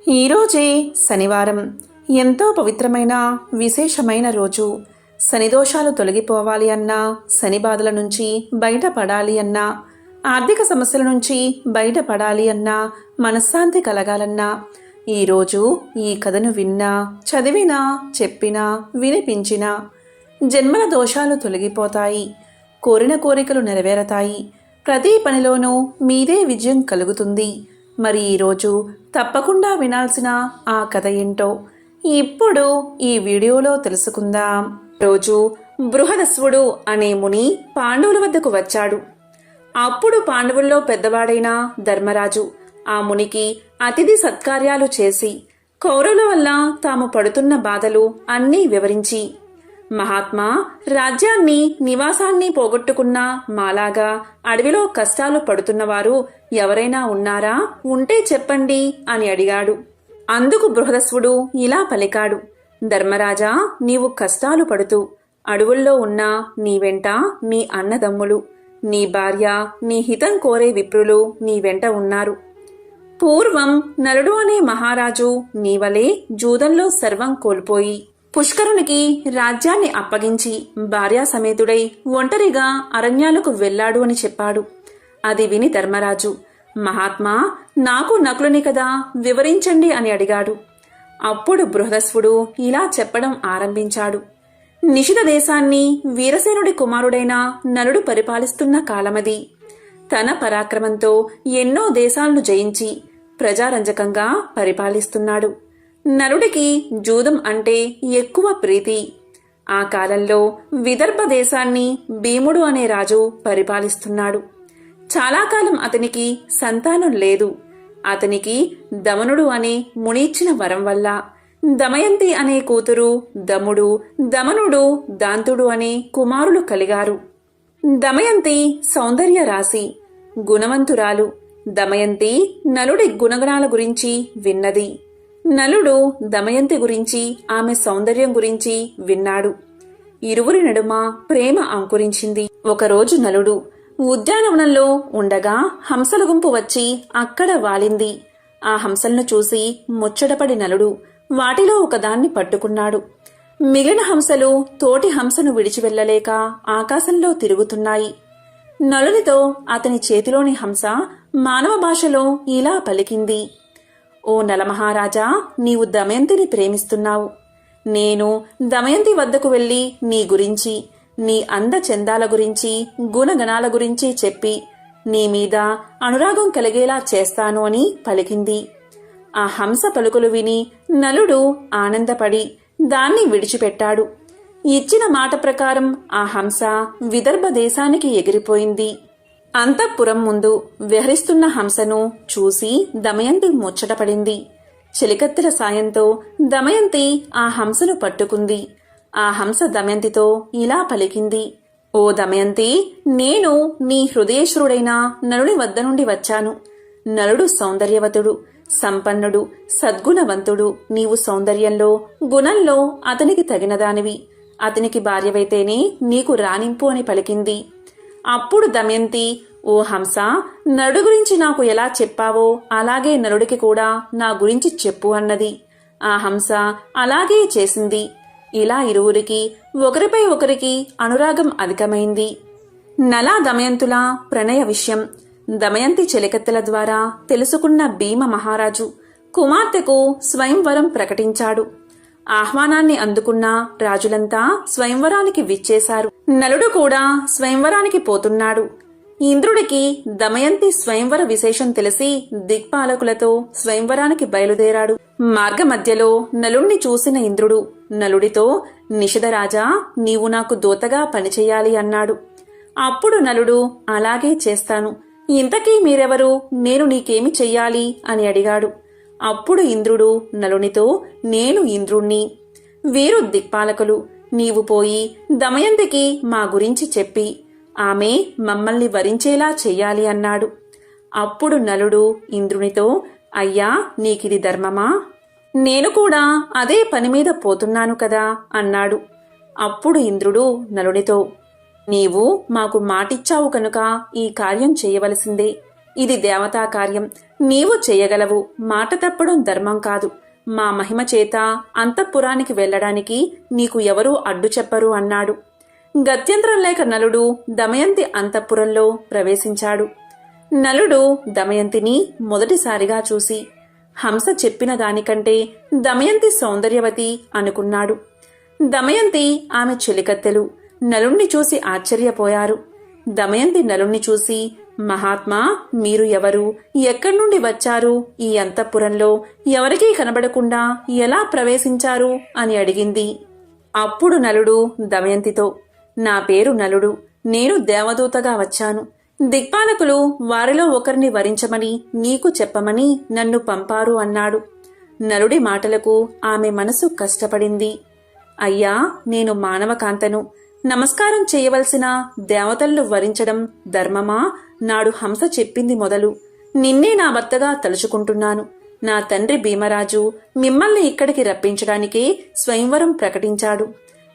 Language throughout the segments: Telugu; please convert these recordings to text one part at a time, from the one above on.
ఈరోజే శనివారం. ఎంతో పవిత్రమైన విశేషమైన రోజు. శని దోషాలు తొలగిపోవాలి అన్నా, శని బాధల నుంచి బయటపడాలి అన్నా, ఆర్థిక సమస్యల నుంచి బయటపడాలి అన్నా, మనశ్శాంతి కలగాలన్నా ఈరోజు ఈ కథను విన్నా, చదివినా, చెప్పినా, వినిపించినా జన్మల దోషాలు తొలగిపోతాయి. కోరిన కోరికలు నెరవేరతాయి. ప్రతి పనిలోనూ మీదే విజయం కలుగుతుంది. మరి ఈరోజు తప్పకుండా వినాల్సిన ఆ కథ ఏంటో ఇప్పుడు ఈ వీడియోలో తెలుసుకుందాం. రోజు బృహదస్వుడు అనే ముని పాండవుల వద్దకు వచ్చాడు. అప్పుడు పాండవుల్లో పెద్దవాడైన ధర్మరాజు ఆ మునికి అతిథి సత్కార్యాలు చేసి కౌరవుల వల్ల తాము పడుతున్న బాధలు అన్నీ వివరించి, మహాత్మా, రాజ్యాన్ని నివాసాన్ని పోగొట్టుకున్న మాలాగా అడవిలో కష్టాలు పడుతున్నవారు ఎవరైనా ఉన్నారా? ఉంటే చెప్పండి అని అడిగాడు. అందుకు బృహదస్వుడు ఇలా పలికాడు. ధర్మరాజా, నీవు కష్టాలు పడుతూ అడవుల్లో ఉన్న నీ వెంట నీ అన్నదమ్ములు, నీ భార్య, నీ హితం కోరే విప్రులు నీ వెంట ఉన్నారు. పూర్వం నలుడు అనే మహారాజు నీవలే జూదంలో సర్వం కోల్పోయి పుష్కరునికి రాజ్యాన్ని అప్పగించి భార్యా సమేతుడై ఒంటరిగా అరణ్యాలకు వెళ్లాడు అని చెప్పాడు. అది విని ధర్మరాజు, మహాత్మా, నాకు నకులుని కదా, వివరించండి అని అడిగాడు. అప్పుడు బృహదస్వుడు ఇలా చెప్పడం ఆరంభించాడు. నిషిధ దేశాన్ని వీరసేనుడి కుమారుడైన నలుడు పరిపాలిస్తున్న కాలమది. తన పరాక్రమంతో ఎన్నో దేశాలను జయించి ప్రజారంజకంగా పరిపాలిస్తున్నాడు. నలుడికి జూదం అంటే ఎక్కువ ప్రీతి. ఆ కాలంలో విదర్భ దేశాన్ని భీముడు అనే రాజు పరిపాలిస్తున్నాడు. చాలా కాలం అతనికి సంతానం లేదు. అతనికి దమనుడు అనే మునిచ్చిన వరం వల్ల దమయంతి అనే కూతురు దముడు, దమనుడు దాంతుడు అనే కుమారులు కలిగారు. దమయంతి సౌందర్య రాశి, గుణవంతురాలు. దమయంతి నలుడి గుణగణాల గురించి విన్నది. నలుడు దమయంతి గురించి, ఆమె సౌందర్యం గురించి విన్నాడు. ఇరువురి నడుమ ప్రేమ అంకురించింది. ఒకరోజు నలుడు ఉద్యానవనంలో ఉండగా హంసల గుంపు వచ్చి అక్కడ వాలింది. ఆ హంసలను చూసి ముచ్చటపడి నలుడు వాటిలో ఒకదాన్ని పట్టుకున్నాడు. మిగిలిన హంసలు తోటి హంసను విడిచి వెళ్లలేక ఆకాశంలో తిరుగుతున్నాయి. నలునితో అతని చేతిలోని హంస మానవ భాషలో ఇలా పలికింది. ఓ నలమహారాజా, నీవు దమయంతిని ప్రేమిస్తున్నావు. నేను దమయంతి వద్దకు వెళ్లి నీ గురించి, నీ అందచందాల గురించి, గుణగణాల గురించి చెప్పి నీ మీద అనురాగం కలిగేలా చేస్తాను అని పలికింది. ఆ హంస పలుకులు విని నలుడు ఆనందపడి దాన్ని విడిచిపెట్టాడు. ఇచ్చిన మాట ప్రకారం ఆ హంస విదర్భ దేశానికి ఎగిరిపోయింది. అంతఃపురం ముందు విహరిస్తున్న హంసను చూసి దమయంతి ముచ్చటపడింది. చెలికత్తెల సాయంతో దమయంతి ఆ హంసను పట్టుకుంది. ఆ హంస దమయంతితో ఇలా పలికింది. ఓ దమయంతి, నేను నీ హృదయేశ్వరుడైన నలుడి వద్ద నుండి వచ్చాను. నలుడు సౌందర్యవతుడు, సంపన్నుడు, సద్గుణవంతుడు. నీవు సౌందర్యంలో, గుణంలో అతనికి తగినదానివి. అతనికి భార్యవైతేనే నీకు రాణింపు అని పలికింది. అప్పుడు దమయంతి, ఓ హంస, నలుడు గురించి నాకు ఎలా చెప్పావో అలాగే నలుడికి కూడా నా గురించి చెప్పు అన్నది. ఆ హంస అలాగే చేసింది. ఇలా ఇరువురికి ఒకరిపై ఒకరికి అనురాగం అధికమైంది. నల దమయంతుల ప్రణయ విషయం దమయంతి చెలికత్తెల ద్వారా తెలుసుకున్న భీమ మహారాజు కుమార్తెకు స్వయంవరం ప్రకటించాడు. ఆహ్వానాన్ని అందుకున్న రాజులంతా స్వయంవరానికి విచ్చేశారు. నలుడు కూడా స్వయంవరానికి పోతున్నాడు. ఇంద్రుడికి దమయంతి స్వయంవర విశేషం తెలిసి దిక్పాలకులతో స్వయంవరానికి బయలుదేరాడు. మార్గ మధ్యలో నలుణ్ణి చూసిన ఇంద్రుడు నలుడితో, నిషధరాజా, నీవు నాకు దూతగా పనిచేయాలి అన్నాడు. అప్పుడు నలుడు, అలాగే చేస్తాను. ఇంతకీ మీరెవరు? నేను నీకేమి చెయ్యాలి అని అడిగాడు. అప్పుడు ఇంద్రుడు నలునితో, నేను ఇంద్రుణ్ణి. వీరు దిక్పాలకులు. నీవు పోయి దమయంతికి మా గురించి చెప్పి ఆమె మమ్మల్ని వరించేలా చెయ్యాలి అన్నాడు. అప్పుడు నలుడు ఇంద్రునితో, అయ్యా, నీకిది ధర్మమా? నేను కూడా అదే పని మీద పోతున్నాను కదా అన్నాడు. అప్పుడు ఇంద్రుడు నలునితో, నీవు మాకు మాటిచ్చావు కనుక ఈ కార్యం చేయవలసిందే. ఇది దేవతా కార్యం. నీవు చేయగలవు, మాట తప్పడం ధర్మం కాదు. మా మహిమ చేత అంతఃపురానికి వెళ్లడానికి నీకు ఎవరూ అడ్డు చెప్పరు అన్నాడు. గత్యంతరం లేక నలుడు దమయంతి అంతఃపురంలో ప్రవేశించాడు. నలుడు దమయంతిని మొదటిసారిగా చూసి హంస చెప్పిన దానికంటే దమయంతి సౌందర్యవతి అనుకున్నాడు. దమయంతి ఆమె చెలికత్తెలు నలుణ్ణి చూసి ఆశ్చర్యపోయారు. దమయంతి నలుణ్ణి చూసి, మహాత్మా, మీరు ఎవరు? ఎక్కడి నుండి వచ్చారు? ఈ అంతఃపురంలో ఎవరికీ కనబడకుండా ఎలా ప్రవేశించారు అని అడిగింది. అప్పుడు నలుడు దమయంతితో, నా పేరు నలుడు, నేను దేవదూతగా వచ్చాను. దిక్పాలకులు వారిలో ఒకరిని వరించమని నీకు చెప్పమని నన్ను పంపారు అన్నాడు. నలుడి మాటలకు ఆమె మనసు కష్టపడింది. అయ్యా, నేను మానవకాంతను. నమస్కారం చేయవలసిన దేవతలను వరించడం ధర్మమా? నాడు హంస చెప్పింది మొదలు నిన్నే నా భర్తగా తలుచుకుంటున్నాను. నా తండ్రి భీమరాజు మిమ్మల్ని ఇక్కడికి రప్పించడానికే స్వయంవరం ప్రకటించాడు.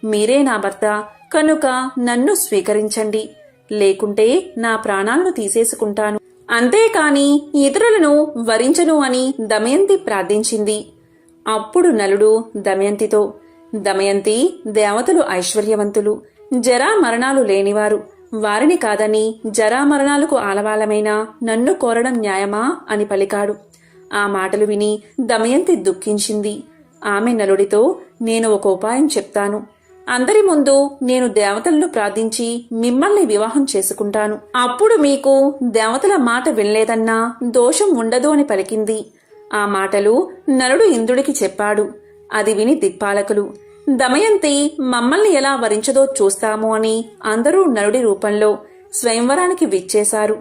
మీరే నా భర్త కనుక నన్ను స్వీకరించండి, లేకుంటే నా ప్రాణాలను తీసేసుకుంటాను. అంతేకాని ఇతరులను వరించను అని దమయంతి ప్రార్థించింది. అప్పుడు నలుడు దమయంతితో, దమయంతి, దేవతలు ఐశ్వర్యవంతులు, జరా మరణాలు లేనివారు. వారిని కాదని జరామరణాలకు ఆలవాలమైన నన్ను కోరడం న్యాయమా అని పలికాడు. ఆ మాటలు విని దమయంతి దుఃఖించింది. ఆమె నలుడితో, నేను ఒక ఉపాయం చెప్తాను. అందరి ముందు నేను దేవతలను ప్రార్థించి మిమ్మల్ని వివాహం చేసుకుంటాను. అప్పుడు మీకు దేవతల మాట వినలేదన్నా దోషం ఉండదు అని పలికింది. ఆ మాటలు నలుడు ఇంద్రుడికి చెప్పాడు. అది విని దిక్పాలకులు, దమయంతి మమ్మల్ని ఎలా వరించదో చూస్తాము అని అందరూ నలుడి రూపంలో స్వయంవరానికి విచ్చేశారు.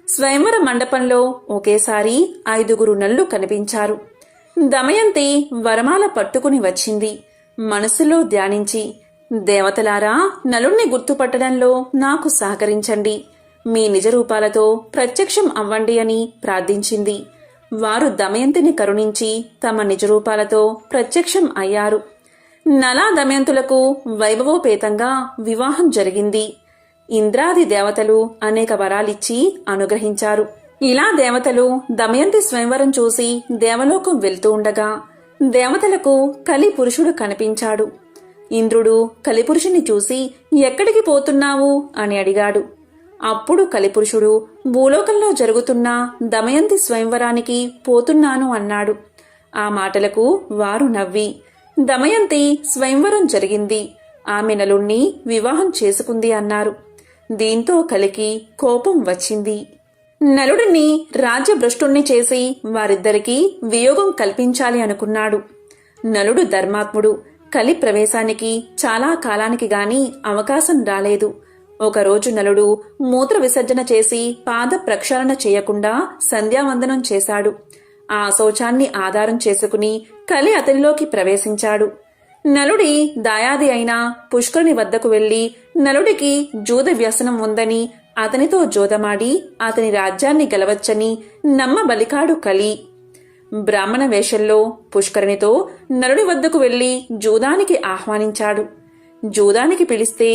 స్వయంవర మండపంలో ఒకేసారి 5 నళ్ళు కనిపించారు. దమయంతి వరమాల పట్టుకుని వచ్చింది. మనసులో ధ్యానించి, దేవతలారా, నలుణ్ణి గుర్తుపట్టడంలో నాకు సహకరించండి, మీ నిజ రూపాలతో ప్రత్యక్షం అవ్వండి అని ప్రార్థించింది. వారు దమయంతిని కరుణించి తమ నిజ రూపాలతో ప్రత్యక్షం అయ్యారు. నలా దమయంతులకు వైభవోపేతంగా వివాహం జరిగింది. ఇంద్రాది దేవతలు అనేక వరాలిచ్చి అనుగ్రహించారు. ఇలా దేవతలు దమయంతి స్వయంవరం చూసి దేవలోకం వెళ్తూ ఉండగా దేవతలకు కలి పురుషుడు కనిపించాడు. ఇంద్రుడు కలిపురుషుని చూసి, ఎక్కడికి పోతున్నావు అని అడిగాడు. అప్పుడు కలిపురుషుడు, భూలోకంలో జరుగుతున్న దమయంతి స్వయంవరానికి పోతున్నాను అన్నాడు. ఆ మాటలకు వారు నవ్వి, దమయంతి స్వయంవరం జరిగింది, ఆమె నలుణ్ణి వివాహం చేసుకుంది అన్నారు. దీంతో కలికి కోపం వచ్చింది. నలుడిని రాజ్యభ్రష్టుణ్ణి చేసి వారిద్దరికీ వియోగం కల్పించాలి అనుకున్నాడు. నలుడు ధర్మాత్ముడు. కలి ప్రవేశానికి చాలా కాలానికి గాని అవకాశం రాలేదు. ఒకరోజు నలుడు మూత్ర విసర్జన చేసి పాద ప్రక్షాళన చేయకుండా సంధ్యావందనం చేశాడు. ఆ శౌచాన్ని ఆధారం చేసుకుని కలి అతనిలోకి ప్రవేశించాడు. నలుడి దాయాది అయిన పుష్కరుని వద్దకు వెళ్లి నలుడికి జూద వ్యసనం ఉందని అతనితో జోదమాడి అతని రాజ్యాన్ని గెలవచ్చని నమ్మబలికాడు కలి. బ్రాహ్మణ వేషంలో పుష్కరునితో నలుడి వద్దకు వెళ్లి జూదానికి ఆహ్వానించాడు. జూదానికి పిలిస్తే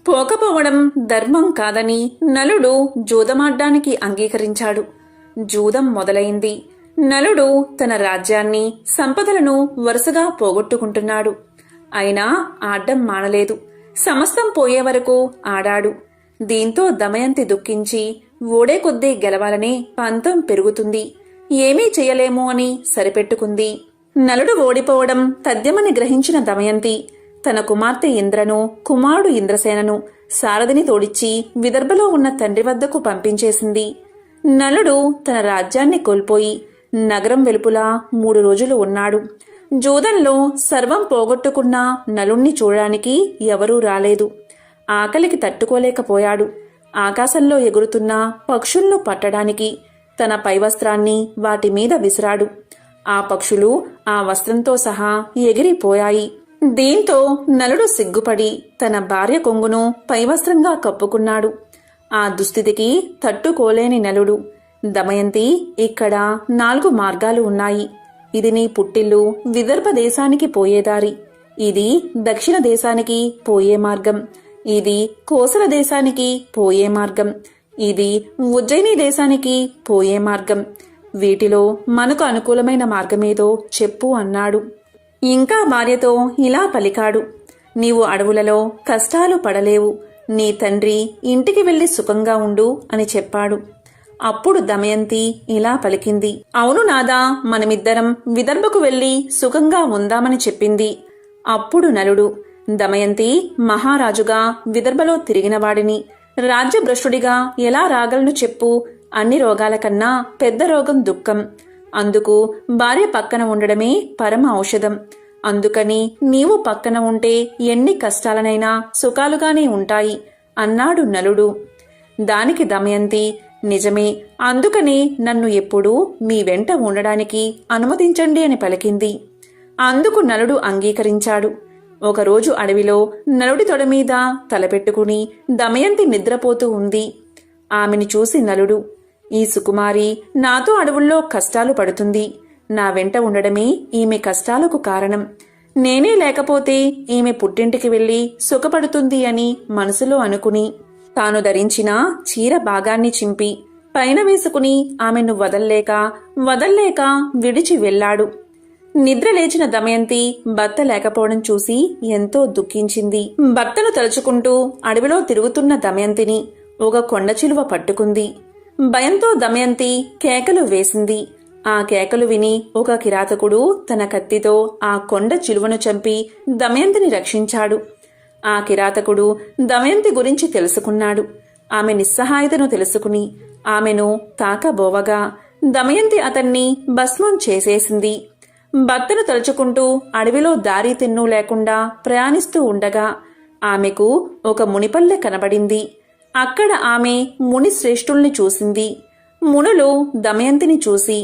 పోకపోవడం ధర్మం కాదని నలుడు జూదమాడ్డానికి అంగీకరించాడు. జూదం మొదలైంది. నలుడు తన రాజ్యాన్ని, సంపదలను వరుసగా పోగొట్టుకుంటున్నాడు. అయినా ఆడ్డం మానలేదు. సమస్తం పోయే వరకు ఆడాడు. దీంతో దమయంతి దుఃఖించి, ఓడే కొద్దీ గెలవాలనే పంతం పెరుగుతుంది, ఏమీ చెయ్యలేము అని సరిపెట్టుకుంది. నలుడు ఓడిపోవడం తథ్యమని గ్రహించిన దమయంతి తన కుమార్తె ఇంద్రను, కుమారుడు ఇంద్రసేనను, సారథిని తోడిచ్చి విదర్భలో ఉన్న తండ్రి వద్దకు పంపించేసింది. నలుడు తన రాజ్యాన్ని కోల్పోయి నగరం వెలుపులా 3 రోజులు ఉన్నాడు. జూదంలో సర్వం పోగొట్టుకున్న నలుణ్ణి చూడడానికి ఎవరూ రాలేదు. ఆకలికి తట్టుకోలేకపోయాడు. ఆకాశంలో ఎగురుతున్న పక్షులను పట్టడానికి తన పైవస్త్రాన్ని వాటి మీద విసిరాడు. ఆ పక్షులు ఆ వస్త్రంతో సహా ఎగిరిపోయాయి. దీంతో నలుడు సిగ్గుపడి తన భార్య కొంగును పైవస్త్రంగా కప్పుకున్నాడు. ఆ దుస్థితికి తట్టుకోలేని నలుడు, దమయంతి, ఇక్కడ 4 మార్గాలు ఉన్నాయి. ఇది నీ పుట్టిల్లు విదర్భ దేశానికి పోయేదారి. ఇది దక్షిణ దేశానికి పోయే మార్గం. ఇది కోసల దేశానికి పోయే మార్గం. ఇది ఉజ్జయిని దేశానికి పోయే మార్గం. వీటిలో మనకు అనుకూలమైన మార్గమేదో చెప్పు అన్నాడు. ఇంకా భార్యతో ఇలా పలికాడు. నీవు అడవులలో కష్టాలు పడలేవు, నీ తండ్రి ఇంటికి వెళ్లి సుఖంగా ఉండు అని చెప్పాడు. అప్పుడు దమయంతి ఇలా పలికింది. అవును నాదా, మనమిద్దరం విదర్భకు వెళ్లి సుఖంగా ఉందామని చెప్పింది. అప్పుడు నలుడు, దమయంతి మహారాజుగా విదర్భలో తిరిగినవాడిని రాజ్యభ్రష్టుడిగా ఎలా రాగలను చెప్పు? అన్ని రోగాల కన్నా పెద్ద రోగం దుఃఖం. అందుకు భార్య పక్కన ఉండడమే పరమ ఔషధం. అందుకని నీవు పక్కన ఉంటే ఎన్ని కష్టాలనైనా సుఖాలుగానే ఉంటాయి అన్నాడు నలుడు. దానికి దమయంతి, నిజమే, అందుకనే నన్ను ఎప్పుడూ మీ వెంట ఉండడానికి అనుమతించండి అని పలికింది. అందుకు నలుడు అంగీకరించాడు. ఒకరోజు అడవిలో నలుడి తొడ మీద తలపెట్టుకుని దమయంతి నిద్రపోతూ ఉంది. ఆమెను చూసి నలుడు, ఈ సుకుమారి నాతో అడవుల్లో కష్టాలు పడుతుంది. నా వెంట ఉండడమే ఈమె కష్టాలకు కారణం. నేనే లేకపోతే ఈమె పుట్టింటికి వెళ్లి సుఖపడుతుంది అని మనసులో అనుకుని తాను ధరించిన చీర భాగాన్ని చింపి పైన వేసుకుని ఆమెను వదల్లేక విడిచి వెళ్లాడు. నిద్ర లేచిన దమయంతి భర్త లేకపోవడం చూసి ఎంతో దుఃఖించింది. భర్తను తలుచుకుంటూ అడవిలో తిరుగుతున్న దమయంతిని ఒక కొండ చిలువ పట్టుకుంది. భయంతో దమయంతి కేకలు వేసింది. ఆ కేకలు విని ఒక కిరాతకుడు తన కత్తితో ఆ కొండ చిలువను చంపి దమయంతిని రక్షించాడు. ఆ కిరాతకుడు దమయంతి గురించి తెలుసుకున్నాడు. ఆమె నిస్సహాయతను తెలుసుకుని ఆమెను తాకబోవగా దమయంతి అతన్ని భస్మం చేసేసింది. భర్తను తలుచుకుంటూ అడవిలో దారి తిన్ను లేకుండా ప్రయాణిస్తూ ఉండగా ఆమెకు ఒక మునిపల్లె కనబడింది. అక్కడ ఆమె ముని శ్రేష్ఠుల్ని చూసింది. మునులు దమయంతిని చూసి,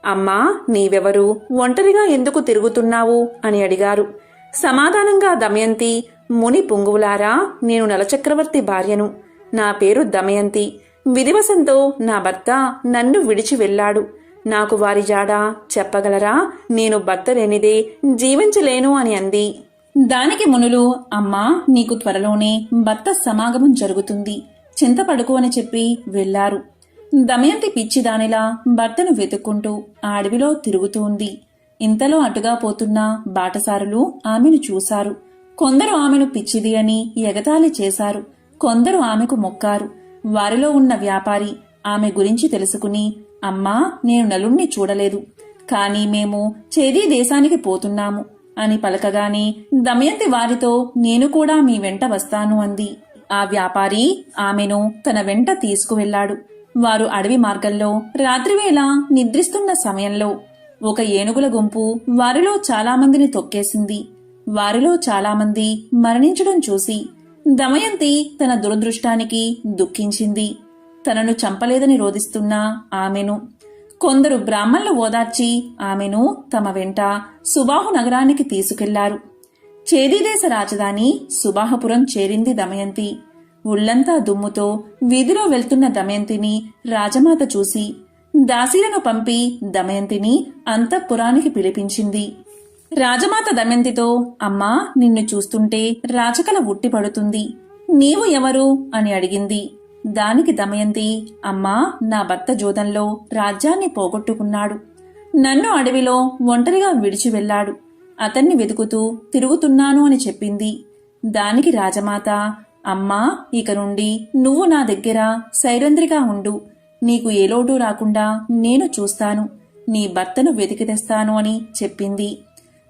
అమ్మా, నీవెవరు? ఒంటరిగా ఎందుకు తిరుగుతున్నావు అని అడిగారు. సమాధానంగా దమయంతి, ముని పుంగువులారా, నేను నలచక్రవర్తి భార్యను. నా పేరు దమయంతి. విధివశంతో నా భర్త నన్ను విడిచి వెళ్లాడు. నాకు వారి జాడ చెప్పగలరా? నేను భర్త లేనిదే జీవించలేను అని అంది. దానికి మునులు, అమ్మా, నీకు త్వరలోనే భర్త సమాగమం జరుగుతుంది, చింతపడుకు అని చెప్పి వెళ్లారు. దమయంతి పిచ్చిదానిలా భర్తను వెతుక్కుంటూ ఆ అడవిలో తిరుగుతూ ఉంది. ఇంతలో అటుగా పోతున్న బాటసారులు ఆమెను చూశారు. కొందరు ఆమెను పిచ్చిది అని ఎగతాళి చేశారు. కొందరు ఆమెకు మొక్కారు. వారిలో ఉన్న వ్యాపారి ఆమె గురించి తెలుసుకుని, అమ్మా, నేను నలుణ్ణి చూడలేదు, కాని మేము చేదీ దేశానికి పోతున్నాము అని పలకగానే దమయంతి వారితో, నేను కూడా మీ వెంట వస్తాను అంది. ఆ వ్యాపారి ఆమెను తన వెంట తీసుకువెళ్లాడు. వారు అడవి మార్గంలో రాత్రివేళ నిద్రిస్తున్న సమయంలో ఒక ఏనుగుల గుంపు వారిలో చాలామందిని తొక్కేసింది. వారిలో చాలామంది మరణించడం చూసి దమయంతి తన దురదృష్టానికి దుఃఖించింది. తనను చంపలేదని రోదిస్తున్న ఆమెను కొందరు బ్రాహ్మణులు ఓదార్చి ఆమెను తమ వెంట సుబాహు నగరానికి తీసుకెళ్లారు. చేదీదేశ రాజధాని సుబాహపురం చేరింది దమయంతి. ఉళ్లంతా దుమ్ముతో వీధిలో వెళ్తున్న దమయంతిని రాజమాత చూసి దాసీలను పంపి దమయంతిని అంతఃపురానికి పిలిపించింది. రాజమాత దమయంతితో, అమ్మా, నిన్ను చూస్తుంటే రాచకల ఉట్టిపడుతుంది. నీవు ఎవరు అని అడిగింది. దానికి దమయంతి, అమ్మా, నా భర్త జోదంలో రాజ్యాన్ని పోగొట్టుకున్నాడు. నన్ను అడవిలో ఒంటరిగా విడిచి వెళ్లాడు. అతన్ని వెతుకుతూ తిరుగుతున్నాను అని చెప్పింది. దానికి రాజమాత, అమ్మా, ఇక నుండి నువ్వు నా దగ్గర సైరంధ్రిగా ఉండు. నీకు ఏ లోటు రాకుండా నేను చూస్తాను. నీ భర్తను వెతికి తెస్తాను అని చెప్పింది.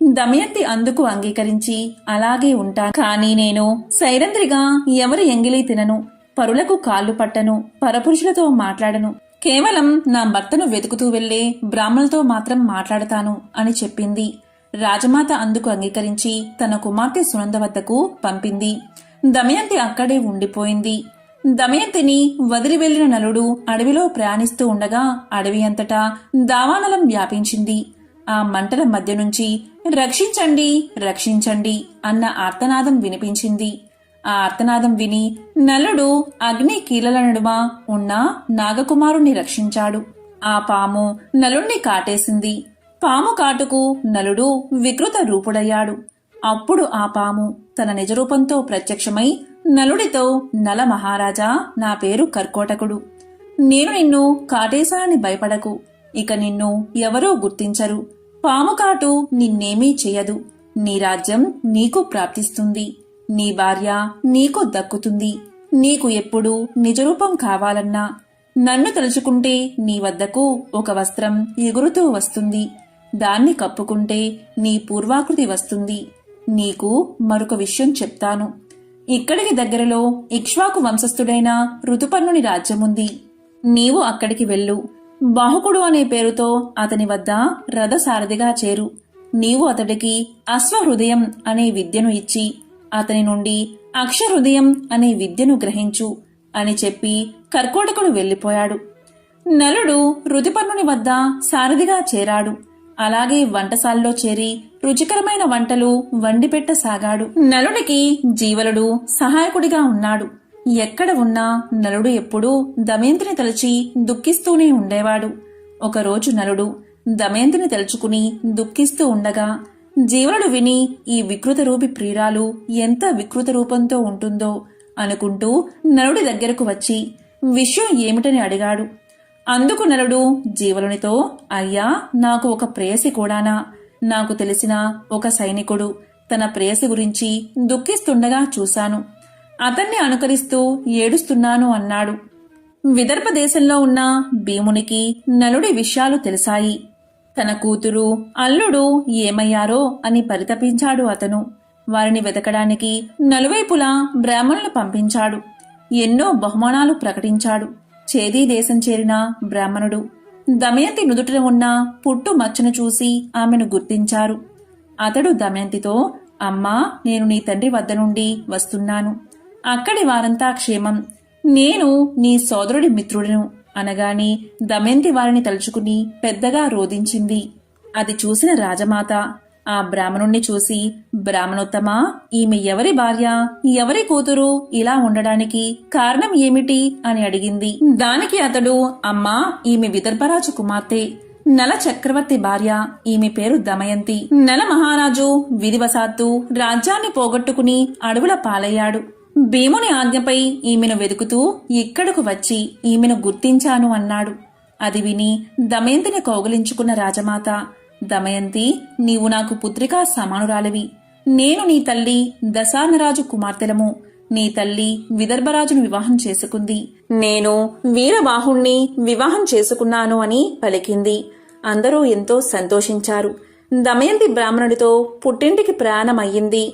దమయంతి అందుకు అంగీకరించి, అలాగే ఉంటాను, కానీ నేను సైరంధ్రిగా ఎవరి ఎంగిలి తినను, పరులకు కాళ్ళు పట్టను, పరపురుషులతో మాట్లాడను. కేవలం నా భర్తను వెతుకుతూ వెళ్లే బ్రాహ్మణులతో మాత్రం మాట్లాడతాను అని చెప్పింది. రాజమాత అందుకు అంగీకరించి తన కుమార్తె సునంద వద్దకు పంపింది. దమయంతి అక్కడే ఉండిపోయింది. దమయంతిని వదిలి వెళ్లిన నలుడు అడవిలో ప్రయాణిస్తూ ఉండగా అడవి అంతటా దావానలం వ్యాపించింది. ఆ మంటల మధ్య నుంచి రక్షించండి, రక్షించండి అన్న ఆర్తనాదం వినిపించింది. ఆ ఆర్తనాదం విని నలుడు అగ్ని కీలల నడుమ ఉన్న నాగకుమారుణ్ణి రక్షించాడు. ఆ పాము నలుణ్ణి కాటేసింది. పాము కాటుకు నలుడు వికృత రూపుడయ్యాడు. అప్పుడు ఆ పాము తన నిజరూపంతో ప్రత్యక్షమై నలుడితో, నల మహారాజా, నా పేరు కర్కోటకుడు. నేను నిన్ను కాటేశానని భయపడకు. ఇక నిన్ను ఎవరూ గుర్తించరు. పాముకాటు నిన్నేమీ చెయ్యదు. నీ రాజ్యం నీకు ప్రాప్తిస్తుంది. నీ భార్య నీకు దక్కుతుంది. నీకు ఎప్పుడు నిజరూపం కావాలన్నా నన్ను తలుచుకుంటే నీ వద్దకు ఒక వస్త్రం ఎగురుతూ వస్తుంది. దాన్ని కప్పుకుంటే నీ పూర్వాకృతి వస్తుంది. నీకు మరొక విషయం చెప్తాను. ఇక్కడికి దగ్గరలో ఇక్ష్వాకు వంశస్థుడైన ఋతుపర్ణుని రాజ్యముంది. నీవు అక్కడికి వెళ్ళు. బాహుకుడు అనే పేరుతో అతని వద్ద రథసారథిగా చేరు. నీవు అతడికి అశ్వహృదయం అనే విద్యను ఇచ్చి అతని నుండి అక్షహృదయం అనే విద్యను గ్రహించు అని చెప్పి కర్కోటకుడు వెళ్లిపోయాడు. నలుడు ఋతుపర్ణుని వద్ద సారథిగా చేరాడు. అలాగే వంటశాలలో చేరి రుచికరమైన వంటలు వండిపెట్టసాగాడు. నలుడికి జీవలుడు సహాయకుడిగా ఉన్నాడు. ఎక్కడ ఉన్నా నలుడు ఎప్పుడూ దమయంతిని తలచి దుఃఖిస్తూనే ఉండేవాడు. ఒకరోజు నలుడు దమయంతిని తలుచుకుని దుఃఖిస్తూ ఉండగా జీవనుడు విని ఈ వికృత రూపి ప్రియురాలు ఎంత వికృత రూపంతో ఉంటుందో అనుకుంటూ నలుడి దగ్గరకు వచ్చి విషయం ఏమిటని అడిగాడు. అందుకు నలుడు జీవలునితో, అయ్యా, నాకు ఒక ప్రేయసి కూడానా? నాకు తెలిసిన ఒక సైనికుడు తన ప్రేయసి గురించి దుఃఖిస్తుండగా చూశాను. అతన్ని అనుకరిస్తూ ఏడుస్తున్నాను అన్నాడు. విదర్భ దేశంలో ఉన్న భీమునికి నలుడి విషయాలు తెలిసాయి. తన కూతురు అల్లుడు ఏమయ్యారో అని పరితపించాడు అతను. వారిని వెతకడానికి నలువైపులా బ్రాహ్మణులు పంపించాడు. ఎన్నో బహుమానాలు ప్రకటించాడు. చేదీ దేశం చేరిన బ్రాహ్మణుడు దమయంతి నుదుటిన ఉన్న పుట్టు మచ్చను చూసి ఆమెను గుర్తించారు. అతడు దమయంతితో, అమ్మా, నేను నీ తండ్రి వద్ద నుండి వస్తున్నాను. అక్కడి వారంతా క్షేమం. నేను నీ సోదరుడి మిత్రుడను అనగాని దమయంతి వారిని తలుచుకుని పెద్దగా రోదించింది. అది చూసిన రాజమాత ఆ బ్రాహ్మణుణ్ణి చూసి, బ్రాహ్మణోత్తమా, ఈమె ఎవరి భార్య, ఎవరి కూతురు, ఇలా ఉండడానికి కారణం ఏమిటి అని అడిగింది. దానికి అతడు, అమ్మా, ఈమె విదర్భరాజు కుమార్తె, నల చక్రవర్తి భార్య. ఈమె పేరు దమయంతి. నల మహారాజు విధివశాత్తు రాజ్యాన్ని పోగొట్టుకుని అడవుల పాలయ్యాడు. భీముని ఆజ్ఞపై ఈమెను వెతుకుతూ ఇక్కడకు వచ్చి ఈమెను గుర్తించాను అన్నాడు. అది విని దమయంతిని కౌగిలించుకున్న రాజమాత, దమయంతి, నీవు నాకు పుత్రికా సమానురాలివి. నేను నీ తల్లి దశార్ణరాజు కుమార్తెలము. నీ తల్లి విదర్భరాజును వివాహం చేసుకుంది. నేను వీరబాహుణ్ణి వివాహం చేసుకున్నాను అని పలికింది. అందరూ ఎంతో సంతోషించారు. దమయంతి బ్రాహ్మణుడితో పుట్టింటికి ప్రయాణమయ్యింది.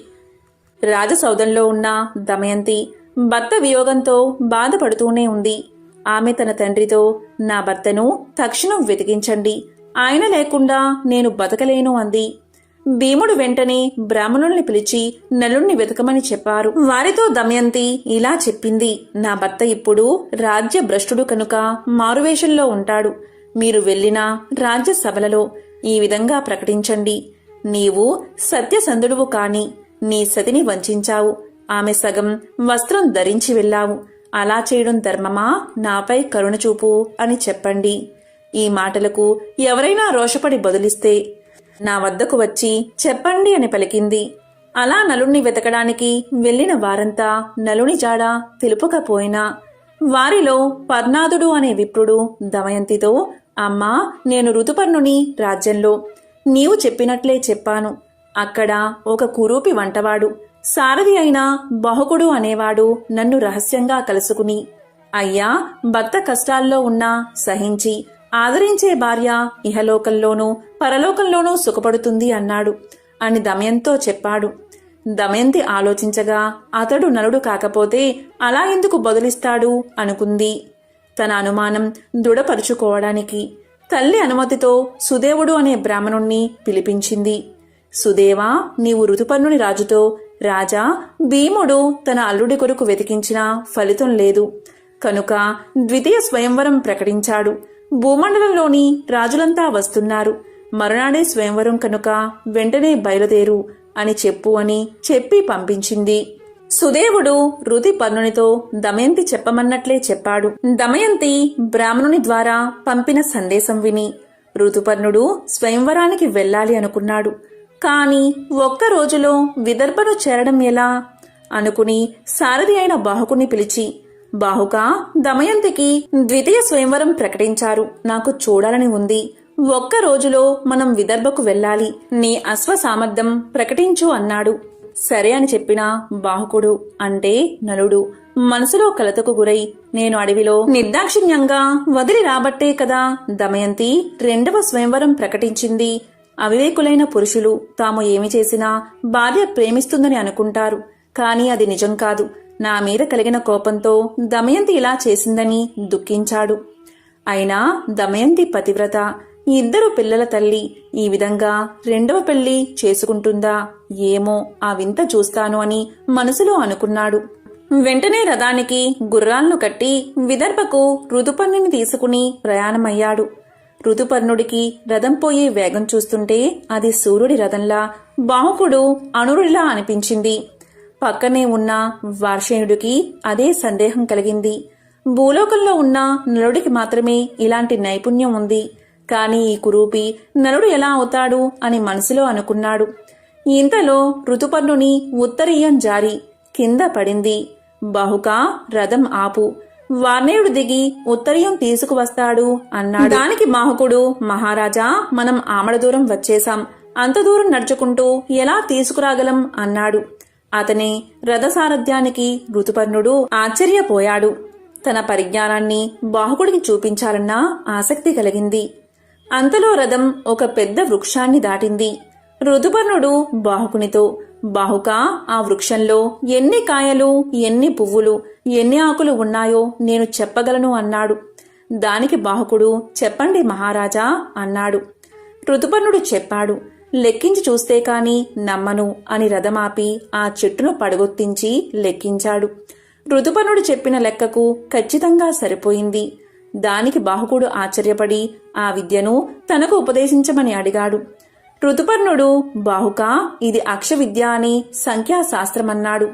రాజసౌధంలో ఉన్న దమయంతి భర్త వియోగంతో బాధపడుతూనే ఉంది. ఆమె తన తండ్రితో, నా భర్తను తక్షణం వెతికించండి, ఆయన లేకుండా నేను బతకలేను అంది. భీముడు వెంటనే బ్రాహ్మణుల్ని పిలిచి నలుణ్ణి వెతకమని చెప్పారు. వారితో దమయంతి ఇలా చెప్పింది, నా భర్త ఇప్పుడు రాజ్య భ్రష్టుడు కనుక మారువేషంలో ఉంటాడు. మీరు వెళ్లిన రాజ్య సభలలో ఈ విధంగా ప్రకటించండి, నీవు సత్యసంధుడువు కాని నీ సతిని వంచావు. ఆమె సగం వస్త్రం ధరించి వెళ్ళావు. అలా చేయడం ధర్మమా? నాపై కరుణ చూపు అని చెప్పండి. ఈ మాటలకు ఎవరైనా రోషపడి బదులిస్తే నా వద్దకు వచ్చి చెప్పండి అని పలికింది. అలా నలుణ్ణి వెతకడానికి వెళ్లిన వారంతా నలుని జాడ తెలుపకపోయినా వారిలో పర్ణాదుడు అనే విప్రుడు దమయంతితో, అమ్మా, నేను ఋతుపర్ణుని రాజ్యంలో నీవు చెప్పినట్లే చెప్పాను. అక్కడ ఒక కురూపి వంటవాడు, సారథి అయిన బాహుకుడు అనేవాడు నన్ను రహస్యంగా కలుసుకుని, అయ్యా, భర్త కష్టాల్లో ఉన్నా సహించి ఆదరించే భార్య ఇహలోకంలోనూ పరలోకంలోనూ సుఖపడుతుంది అన్నాడు అని దమయంతో చెప్పాడు. దమయంతి ఆలోచించగా అతడు నలుడు కాకపోతే అలా ఎందుకు బదులిస్తాడు అనుకుంది. తన అనుమానం దృఢపరుచుకోవడానికి తల్లి అనుమతితో సుదేవుడు అనే బ్రాహ్మణుణ్ణి పిలిపించింది. సుదేవా, నీవు ఋతుపర్ణుని రాజుతో, రాజా, భీముడు తన అల్లుడి కొరకు వెతికించినా ఫలితం లేదు కనుక ద్వితీయ స్వయంవరం ప్రకటించాడు. భూమండలంలోని రాజులంతా వస్తున్నారు. మరునాడే స్వయంవరం కనుక వెంటనే బయలుదేరు అని చెప్పు అని చెప్పి పంపించింది. సుదేవుడు ఋతుపర్ణునితో దమయంతి చెప్పమన్నట్లే చెప్పాడు. దమయంతి బ్రాహ్మణుని ద్వారా పంపిన సందేశం విని ఋతుపర్ణుడు స్వయంవరానికి వెళ్ళాలి అనుకున్నాడు. కాని ఒక్క రోజులో విదర్భను చేరడం ఎలా అనుకుని సారథి అయిన బాహుకుని పిలిచి, బాహుక దమయంతికి ద్వితీయ స్వయంవరం ప్రకటించారు. నాకు చూడాలని ఉంది. ఒక్క రోజులో మనం విదర్భకు వెళ్ళాలి. నీ అశ్వ సామర్థ్యం ప్రకటించు అన్నాడు. సరే అని చెప్పిన బాహుకుడు అంటే నలుడు మనసులో కలతకు గురై, నేను అడవిలో నిర్దాక్షిణ్యంగా వదిలి రాబట్టే కదా దమయంతి రెండవ స్వయంవరం ప్రకటించింది. అవివేకులైన పురుషులు తాము ఏమి చేసినా భార్య ప్రేమిస్తుందని అనుకుంటారు. కాని అది నిజం కాదు. నా మీద కలిగిన కోపంతో దమయంతి ఇలా చేసిందని దుఃఖించాడు. అయినా దమయంతి పతివ్రత, ఇద్దరు పిల్లల తల్లి ఈ విధంగా రెండవ పెళ్లి చేసుకుంటుందా ఏమో, ఆ వింత చూస్తాను అని మనసులో అనుకున్నాడు. వెంటనే రథానికి గుర్రాలను కట్టి విదర్భకు ఋతుపర్ణుని తీసుకుని ప్రయాణమయ్యాడు. ఋతుపర్ణుడికి రథం పోయే వేగం చూస్తుంటే అది సూర్యుడి రథంలా, బాహుకుడు అనురుడిలా అనిపించింది. పక్కనే ఉన్న వార్షేయుడికి అదే సందేహం కలిగింది. భూలోకంలో ఉన్న నలుడికి మాత్రమే ఇలాంటి నైపుణ్యం ఉంది. కాని ఈ కురూపి నలుడు ఎలా అవుతాడు అని మనసులో అనుకున్నాడు. ఇంతలో ఋతుపర్ణుని ఉత్తరీయం జారి కింద పడింది. బాహుక రథం ఆపు, వార్ణేయుడు దిగి ఉత్తరీయం తీసుకువస్తాడు అన్నాడు. దానికి బాహుకుడు, మహారాజా మనం ఆమడ దూరం వచ్చేశాం, అంత దూరం నడుచుకుంటూ ఎలా తీసుకురాగలం అన్నాడు. అతని రథసారథ్యానికి ఋతుపర్ణుడు ఆశ్చర్యపోయాడు. తన పరిజ్ఞానాన్ని బాహుకుడికి చూపించాలన్న ఆసక్తి కలిగింది. అంతలో రథం ఒక పెద్ద వృక్షాన్ని దాటింది. ఋతుపర్ణుడు బాహుకునితో, బాహుక ఆ వృక్షంలో ఎన్ని కాయలు, ఎన్ని పువ్వులు, ఎన్ని ఆకులు ఉన్నాయో నేను చెప్పగలను అన్నాడు. దానికి బాహుకుడు, చెప్పండి మహారాజా అన్నాడు. ఋతుపర్ణుడు చెప్పాడు. లెక్కించి చూస్తే కాని నమ్మను అని రథమాపి ఆ చెట్టును పడగొత్తించి లెక్కించాడు. ఋతుపర్ణుడు చెప్పిన లెక్కకు ఖచ్చితంగా సరిపోయింది. దానికి బాహుకుడు ఆశ్చర్యపడి ఆ విద్యను తనకు ఉపదేశించమని అడిగాడు. ఋతుపర్ణుడు, బాహుక ఇది అక్ష విద్య అని సంఖ్యాశాస్త్రమన్నాడు.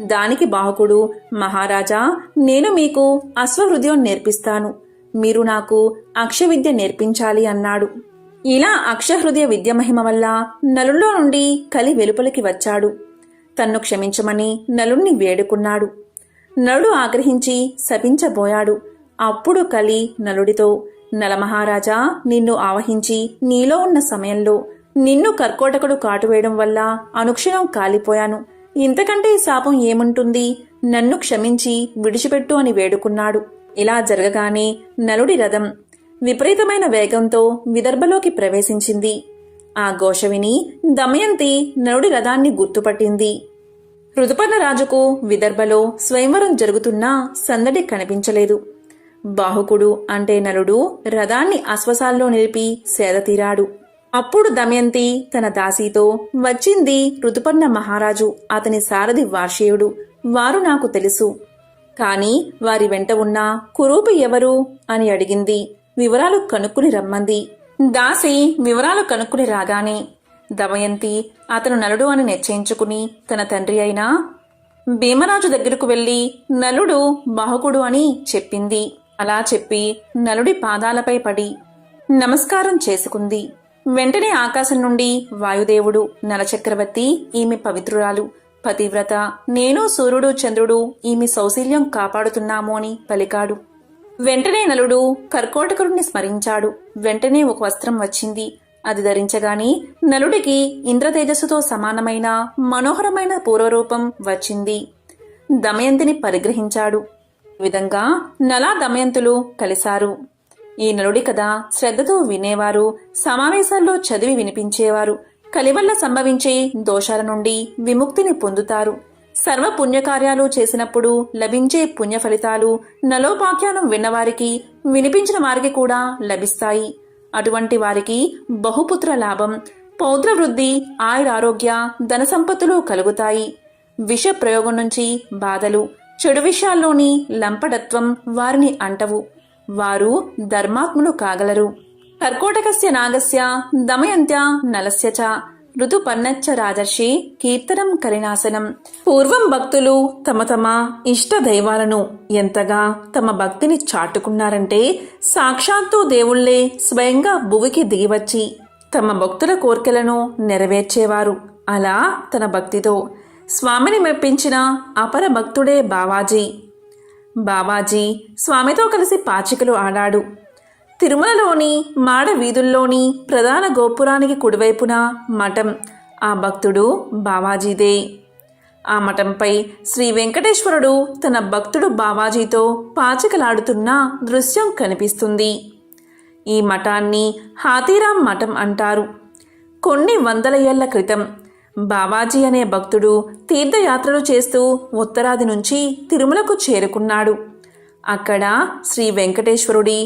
దానికి బాహుకుడు, మహారాజా నేను మీకు అశ్వహృదయం నేర్పిస్తాను, మీరు నాకు అక్ష విద్య నేర్పించాలి అన్నాడు. ఇలా అక్షహృదయ విద్య మహిమ వల్ల నలుల్లో నుండి కలి వెలుపలికి వచ్చాడు. తన్ను క్షమించమని నలుణ్ణి వేడుకున్నాడు. నలుడు ఆగ్రహించి శపించబోయాడు. అప్పుడు కలి నలుడితో, నలమహారాజా నిన్ను ఆవహించి నీలో ఉన్న సమయంలో నిన్ను కర్కోటకుడు కాటువేయడం వల్ల అనుక్షణం కాలిపోయాను. ఇంతకంటే శాపం ఏముంటుంది? నన్ను క్షమించి విడిచిపెట్టు అని వేడుకున్నాడు. ఇలా జరగగానే నలుడి రథం విపరీతమైన వేగంతో విదర్భలోకి ప్రవేశించింది. ఆ ఘోష విని దమయంతి నలుడి రథాన్ని గుర్తుపట్టింది. ఋతుపర్ణరాజుకు విదర్భలో స్వయంవరం జరుగుతున్నా సందడి కనిపించలేదు. బాహుకుడు అంటే నలుడు రథాన్ని అశ్వసాల్లో నిలిపి సేదతీరాడు. అప్పుడు దమయంతి తన దాసీతో, వచ్చింది ఋతుపర్ణ మహారాజు, అతని సారథి వార్షేయుడు, వారు నాకు తెలుసు. కాని వారి వెంట ఉన్న కురూపి ఎవరు అని అడిగింది. వివరాలు కనుక్కుని రమ్మంది. దాసి వివరాలు కనుక్కుని రాగానే దమయంతి అతను నలుడు అని నిశ్చయించుకుని తన తండ్రి అయిన భీమరాజు దగ్గరకు వెళ్లి నలుడు బాహుకుడు అని చెప్పింది. అలా చెప్పి నలుడి పాదాలపై పడి నమస్కారం చేసుకుంది. వెంటనే ఆకాశం నుండి వాయుదేవుడు, నలచక్రవర్తి ఈమె పవిత్రురాలు, పతివ్రత, నేను సూర్యుడు చంద్రుడు ఈమె సౌశీల్యం కాపాడుతున్నాము అని పలికాడు. వెంటనే నలుడు కర్కోటకుడిని స్మరించాడు. వెంటనే ఒక వస్త్రం వచ్చింది. అది ధరించగానే నలుడికి ఇంద్రతేజస్సుతో సమానమైన మనోహరమైన పూర్వరూపం వచ్చింది. దమయంతిని పరిగ్రహించాడు. ఈ విధంగా నలా దమయంతులు కలిశారు. ఈ నలుడి కథ శ్రద్ధతో వినేవారు, సమావేశాల్లో చదివి వినిపించేవారు కలివల్ల సంభవించే దోషాల నుండి విముక్తిని పొందుతారు. సర్వ పుణ్యకార్యాలు చేసినప్పుడు లభించే పుణ్య ఫలితాలు నలోపాఖ్యానం విన్నవారికి, వినిపించిన వారికి కూడా లభిస్తాయి. అటువంటి వారికి బహుపుత్ర లాభం, పౌత్ర వృద్ధి, ఆయురారోగ్య, ధన సంపత్తులు కలుగుతాయి. విష ప్రయోగం నుంచి బాధలు, చెడు విషయాల్లోని లంపడత్వం వారిని అంటవు. వారు ధర్మాత్ములు కాగలరు. కర్కోటకస్య నాగస్య దమయంత్య నలస్య చ ఋతుపర్ణచ్చ రాజర్షి కీర్తనం కరినాశనం. పూర్వం భక్తులు తమ తమ ఇష్ట దైవాలను ఎంతగా తమ భక్తిని చాటుకున్నారంటే సాక్షాత్తు దేవుళ్లే స్వయంగా భువికి దిగివచ్చి తమ భక్తుల కోర్కెలను నెరవేర్చేవారు. అలా తన భక్తితో స్వామిని మెప్పించిన అపర భక్తుడే బావాజీ. బావాజీ స్వామితో కలిసి పాచికలు ఆడాడు. తిరుమలలోని మాడ వీధుల్లోని ప్రధాన గోపురానికి కుడివైపున మఠం. ఆ భక్తుడు బావాజీదే. ఆ మఠంపై శ్రీ వెంకటేశ్వరుడు తన భక్తుడు బావాజీతో పాచికలాడుతున్న దృశ్యం కనిపిస్తుంది. ఈ మఠాన్ని హాతీరాం మఠం అంటారు. కొన్ని వందల ఏళ్ల క్రితం బావాజీ అనే భక్తుడు తీర్థయాత్రలు చేస్తూ ఉత్తరాది నుంచి తిరుమలకు చేరుకున్నాడు. అక్కడ శ్రీ వెంకటేశ్వరుడి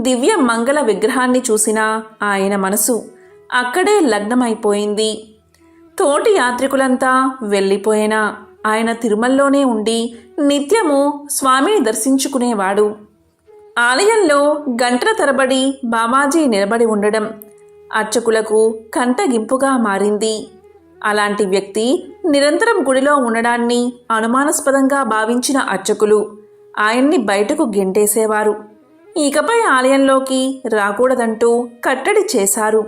దివ్య మంగళ విగ్రహాన్ని చూసిన ఆయన మనసు అక్కడే లగ్నమైపోయింది. తోటి యాత్రికులంతా వెళ్ళిపోయినా ఆయన తిరుమలలోనే ఉండి నిత్యము స్వామిని దర్శించుకునేవాడు. ఆలయంలో గంటల తరబడి బావాజీ నిలబడి ఉండడం అర్చకులకు కంటగింపుగా మారింది. అలాంటి వ్యక్తి నిరంతరం గుడిలో ఉండడాన్ని అనుమానాస్పదంగా భావించిన అర్చకులు ఆయన్ని బయటకు గెంటేసేవారు. ఇకపై ఆలయంలోకి రాకూడదంటూ కట్టడి చేశారు.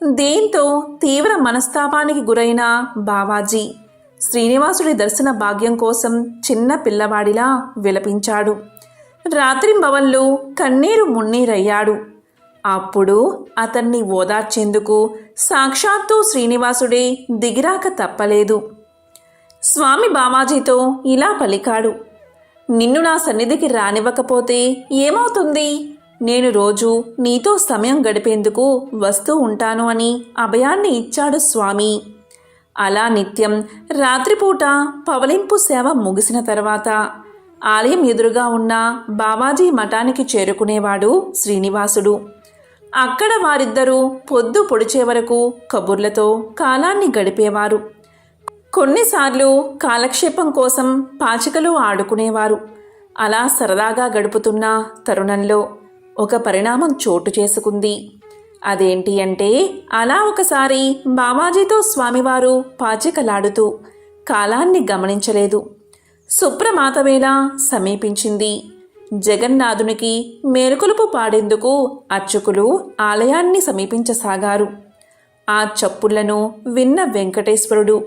దీంతో తీవ్ర మనస్తాపానికి గురైన బావాజీ శ్రీనివాసుడి దర్శన భాగ్యం కోసం చిన్న పిల్లవాడిలా విలపించాడు. రాత్రింబవళ్ళు కన్నీరు మున్నీరయ్యాడు. అప్పుడు అతన్ని ఓదార్చేందుకు సాక్షాత్తు శ్రీనివాసుడే దిగిరాక తప్పలేదు. స్వామి బావాజీతో ఇలా పలికాడు: నిన్ను నా సన్నిధికి రానివ్వకపోతే ఏమవుతుంది? నేను రోజు నీతో సమయం గడిపేందుకు వస్తూ ఉంటాను అని అభయాన్ని ఇచ్చాడు స్వామి. అలా నిత్యం రాత్రిపూట పవలింపు సేవ ముగిసిన తర్వాత ఆలయం ఎదురుగా ఉన్న బావాజీ మఠానికి చేరుకునేవాడు శ్రీనివాసుడు. అక్కడ వారిద్దరూ పొద్దు పొడిచే వరకు కబుర్లతో కాలాన్ని గడిపేవారు. కొన్నిసార్లు కాలక్షేపం కోసం పాచికలు ఆడుకునేవారు. అలా సరదాగా గడుపుతున్న తరుణంలో ఒక పరిణామం చోటు చేసుకుంది. అదేంటి అంటే, అలా ఒకసారి బావాజీతో స్వామివారు పాచికలాడుతూ కాలాన్ని గమనించలేదు. సుప్రమాతవేళ సమీపించింది. జగన్నాథునికి మేలుకొలుపు పాడేందుకు అర్చకులు ఆలయాన్ని సమీపించసాగారు. ఆ చప్పుళ్లను విన్న వెంకటేశ్వరుడు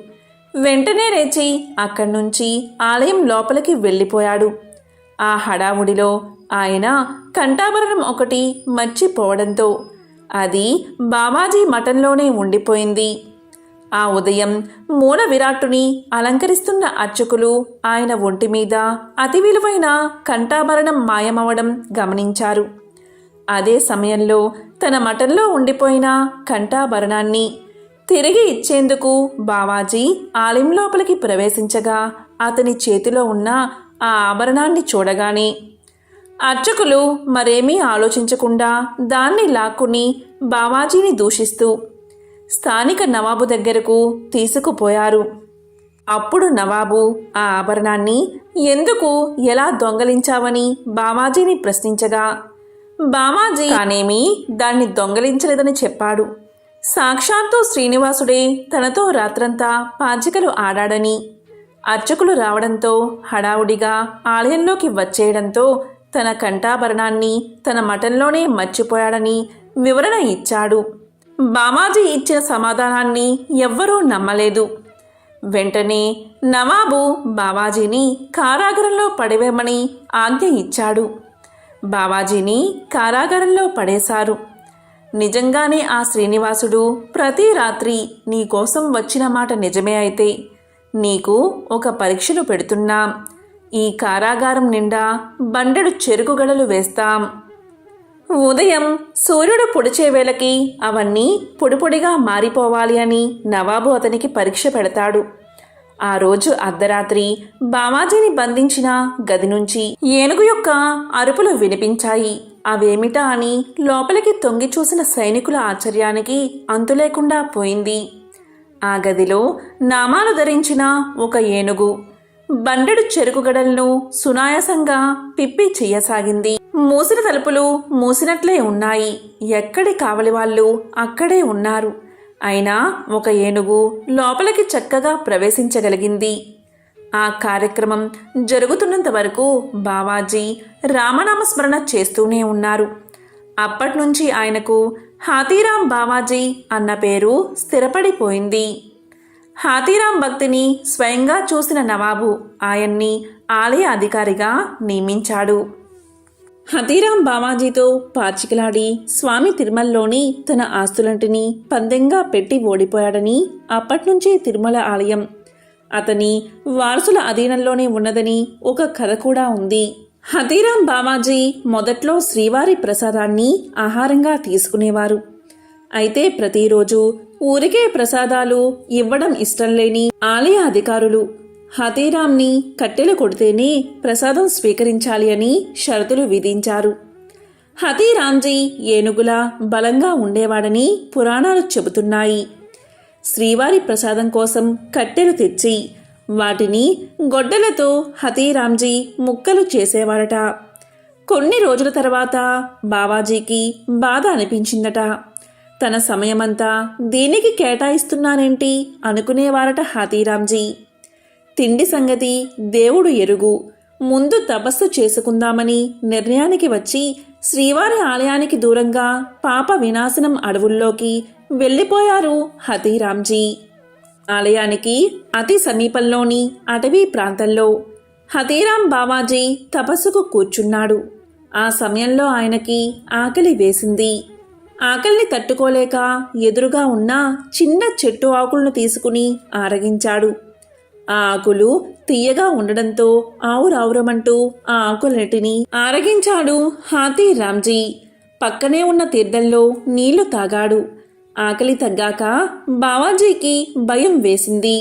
వెంటనే లేచి అక్కడి నుంచి ఆలయం లోపలికి వెళ్ళిపోయాడు. ఆ హడావుడిలో ఆయన కంఠాభరణం ఒకటి మర్చిపోవడంతో అది బావాజీ మఠంలోనే ఉండిపోయింది. ఆ ఉదయం మూల విరాట్టుని అలంకరిస్తున్న అర్చకులు ఆయన ఒంటి మీద అతి విలువైన కంఠాభరణం మాయమవడం గమనించారు. అదే సమయంలో తన మఠంలో ఉండిపోయిన కంఠాభరణాన్ని తిరిగి ఇచ్చేందుకు బావాజీ ఆలయం లోపలికి ప్రవేశించగా అతని చేతిలో ఉన్న ఆ ఆభరణాన్ని చూడగానే అర్చకులు మరేమీ ఆలోచించకుండా దాన్ని లాక్కుని బావాజీని దూషిస్తూ స్థానిక నవాబు దగ్గరకు తీసుకుపోయారు. అప్పుడు నవాబు ఆ ఆభరణాన్ని ఎందుకు, ఎలా దొంగలించావని బావాజీని ప్రశ్నించగా బావాజీ తానేమీ దాన్ని దొంగలించలేదని చెప్పాడు. సాక్షాత్తు శ్రీనివాసుడే తనతో రాత్రంతా పాచికలు ఆడాడని, అర్చకులు రావడంతో హడావుడిగా ఆలయంలోకి వచ్చేయడంతో తన కంఠాభరణాన్ని తన మఠంలోనే మర్చిపోయాడని వివరణ ఇచ్చాడు. బావాజీ ఇచ్చిన సమాధానాన్ని ఎవ్వరూ నమ్మలేదు. వెంటనే నవాబు బావాజీని కారాగారంలో పడవేయమని ఆజ్ఞ ఇచ్చాడు. బావాజీని కారాగారంలో పడేశారు. నిజంగానే ఆ శ్రీనివాసుడు ప్రతి రాత్రి నీకోసం వచ్చిన మాట నిజమే అయితే నీకు ఒక పరీక్షలు పెడుతున్నాం. ఈ కారాగారం నిండా బండెడు చెరుకుగడలు వేస్తాం. ఉదయం సూర్యుడు పొడిచే వేళకి అవన్నీ పొడిపొడిగా మారిపోవాలి అని నవాబు అతనికి పరీక్ష పెడతాడు. ఆ రోజు అర్ధరాత్రి బావాజీని బంధించిన గది నుంచి ఏనుగు యొక్క అరుపులు వినిపించాయి. అవేమిటా అని లోపలికి తొంగి చూసిన సైనికుల ఆశ్చర్యానికి అంతులేకుండా పోయింది. ఆ గదిలో నామాలు ధరించిన ఒక ఏనుగు బండెడు చెరుకుగడలను సునాయాసంగా పిప్పి చెయ్యసాగింది. మూసిన తలుపులు మూసినట్లే ఉన్నాయి. ఎక్కడి కావలి వాళ్ళు అక్కడే ఉన్నారు. అయినా ఒక ఏనుగు లోపలికి చక్కగా ప్రవేశించగలిగింది. ఆ కార్యక్రమం జరుగుతున్నంత వరకు బావాజీ రామనామస్మరణ చేస్తూనే ఉన్నారు. అప్పట్నుంచి ఆయనకు హాతీరాం బావాజీ అన్న పేరు స్థిరపడిపోయింది. హాతీరాం భక్తిని స్వయంగా చూసిన నవాబు ఆయన్ని ఆలయ అధికారిగా నియమించాడు. హతీరాం బావాజీతో పాచికలాడి స్వామి తిరుమలలోని తన ఆస్తులంటిని పందెంగా పెట్టి ఓడిపోయాడని, అప్పట్నుంచే తిరుమల ఆలయం అతని వారసుల అధీనంలోనే ఉన్నదని ఒక కథ కూడా ఉంది. హతీరాం బావాజీ మొదట్లో శ్రీవారి ప్రసాదాన్ని ఆహారంగా తీసుకునేవారు. అయితే ప్రతిరోజు ఊరికే ప్రసాదాలు ఇవ్వడం ఇష్టం లేని ఆలయ అధికారులు హతీరాంని కట్టెలు కొడితేనే ప్రసాదం స్వీకరించాలి అని షరతులు విధించారు. హతీరాంజీ ఏనుగులా బలంగా ఉండేవాడని పురాణాలు చెబుతున్నాయి. శ్రీవారి ప్రసాదం కోసం కట్టెలు తెచ్చి వాటిని గొడ్డలతో హతీరాంజీ ముక్కలు చేసేవాడట. కొన్ని రోజుల తర్వాత బావాజీకి బాధ అనిపించిందట. తన సమయమంతా దీనికి కేటాయిస్తున్నానేంటి అనుకునేవారట హతీరాంజీ. తిండి సంగతి దేవుడు ఎరుగు, ముందు తపస్సు చేసుకుందామని నిర్ణయానికి వచ్చి శ్రీవారి ఆలయానికి దూరంగా పాప వినాశనం అడవుల్లోకి వెళ్ళిపోయారు హతీరాంజీ. ఆలయానికి అతి సమీపంలోని అటవీ ప్రాంతంలో హతీరాం బావాజీ తపస్సుకు కూర్చున్నాడు. ఆ సమయంలో ఆయనకి ఆకలి వేసింది. ఆకలిని తట్టుకోలేక ఎదురుగా ఉన్న చిన్న చెట్టు ఆకులను తీసుకుని ఆరగించాడు. ఆ ఆకులు తీయగా ఉండడంతో ఆవురావురమంటూ ఆ ఆకులన్నిటినీ ఆరగించాడు హతీరాంజీ. పక్కనే ఉన్న తీర్థంలో నీళ్లు తాగాడు. ఆకలి తగ్గాక బావాజీకి భయం వేసింది.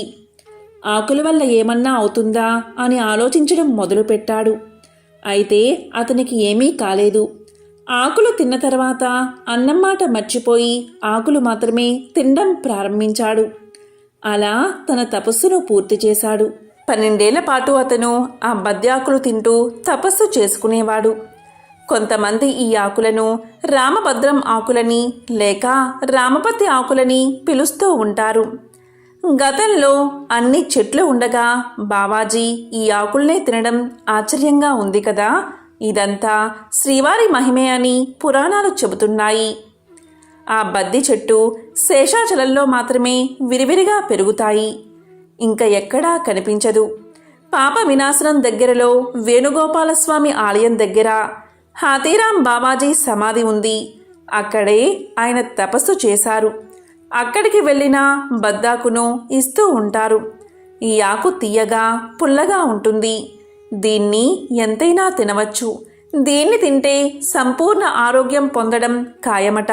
ఆకుల వల్ల ఏమన్నా అవుతుందా అని ఆలోచించడం మొదలుపెట్టాడు. అయితే అతనికి ఏమీ కాలేదు. ఆకులు తిన్న తర్వాత అన్నం మాట మర్చిపోయి ఆకులు మాత్రమే తినడం ప్రారంభించాడు. అలా తన తపస్సును పూర్తి చేశాడు. 12 ఏళ్ల పాటు అతను ఆ బద్యాకులు తింటూ తపస్సు చేసుకునేవాడు. కొంతమంది ఈ ఆకులను రామభద్రం ఆకులని లేక రామపతి ఆకులని పిలుస్తూ ఉంటారు. గతంలో అన్ని చెట్లు ఉండగా బావాజీ ఈ ఆకుల్నే తినడం ఆశ్చర్యంగా ఉంది కదా. ఇదంతా శ్రీవారి మహిమే అని పురాణాలు చెబుతున్నాయి. ఆ బద్ది చెట్టు శేషాచలంలో మాత్రమే విరివిరిగా పెరుగుతాయి, ఇంకా ఎక్కడా కనిపించదు. పాప వినాశనం దగ్గరలో వేణుగోపాలస్వామి ఆలయం దగ్గర హతీరాం బావాజీ సమాధి ఉంది. అక్కడే ఆయన తపస్సు చేశారు. అక్కడికి వెళ్ళిన బద్దాకును ఇస్తూ ఉంటారు. ఈ ఆకు తీయగా పుల్లగా ఉంటుంది. దీన్ని ఎంతైనా తినవచ్చు. దీన్ని తింటే సంపూర్ణ ఆరోగ్యం పొందడం ఖాయమట.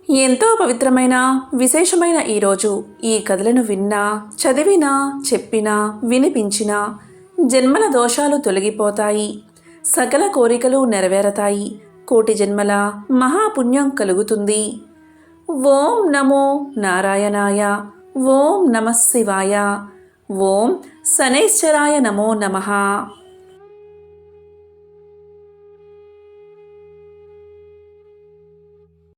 ఎంతో పవిత్రమైన విశేషమైన ఈరోజు ఈ కథలను విన్నా, చదివినా, చెప్పినా, వినిపించినా జన్మల దోషాలు తొలగిపోతాయి, సకల కోరికలు నెరవేరతాయి, కోటి జన్మల మహాపుణ్యం కలుగుతుంది. ఓం నమో నారాయణాయ. ఓం నమః శివాయ. ఓం శనైశ్చరాయ నమో నమః.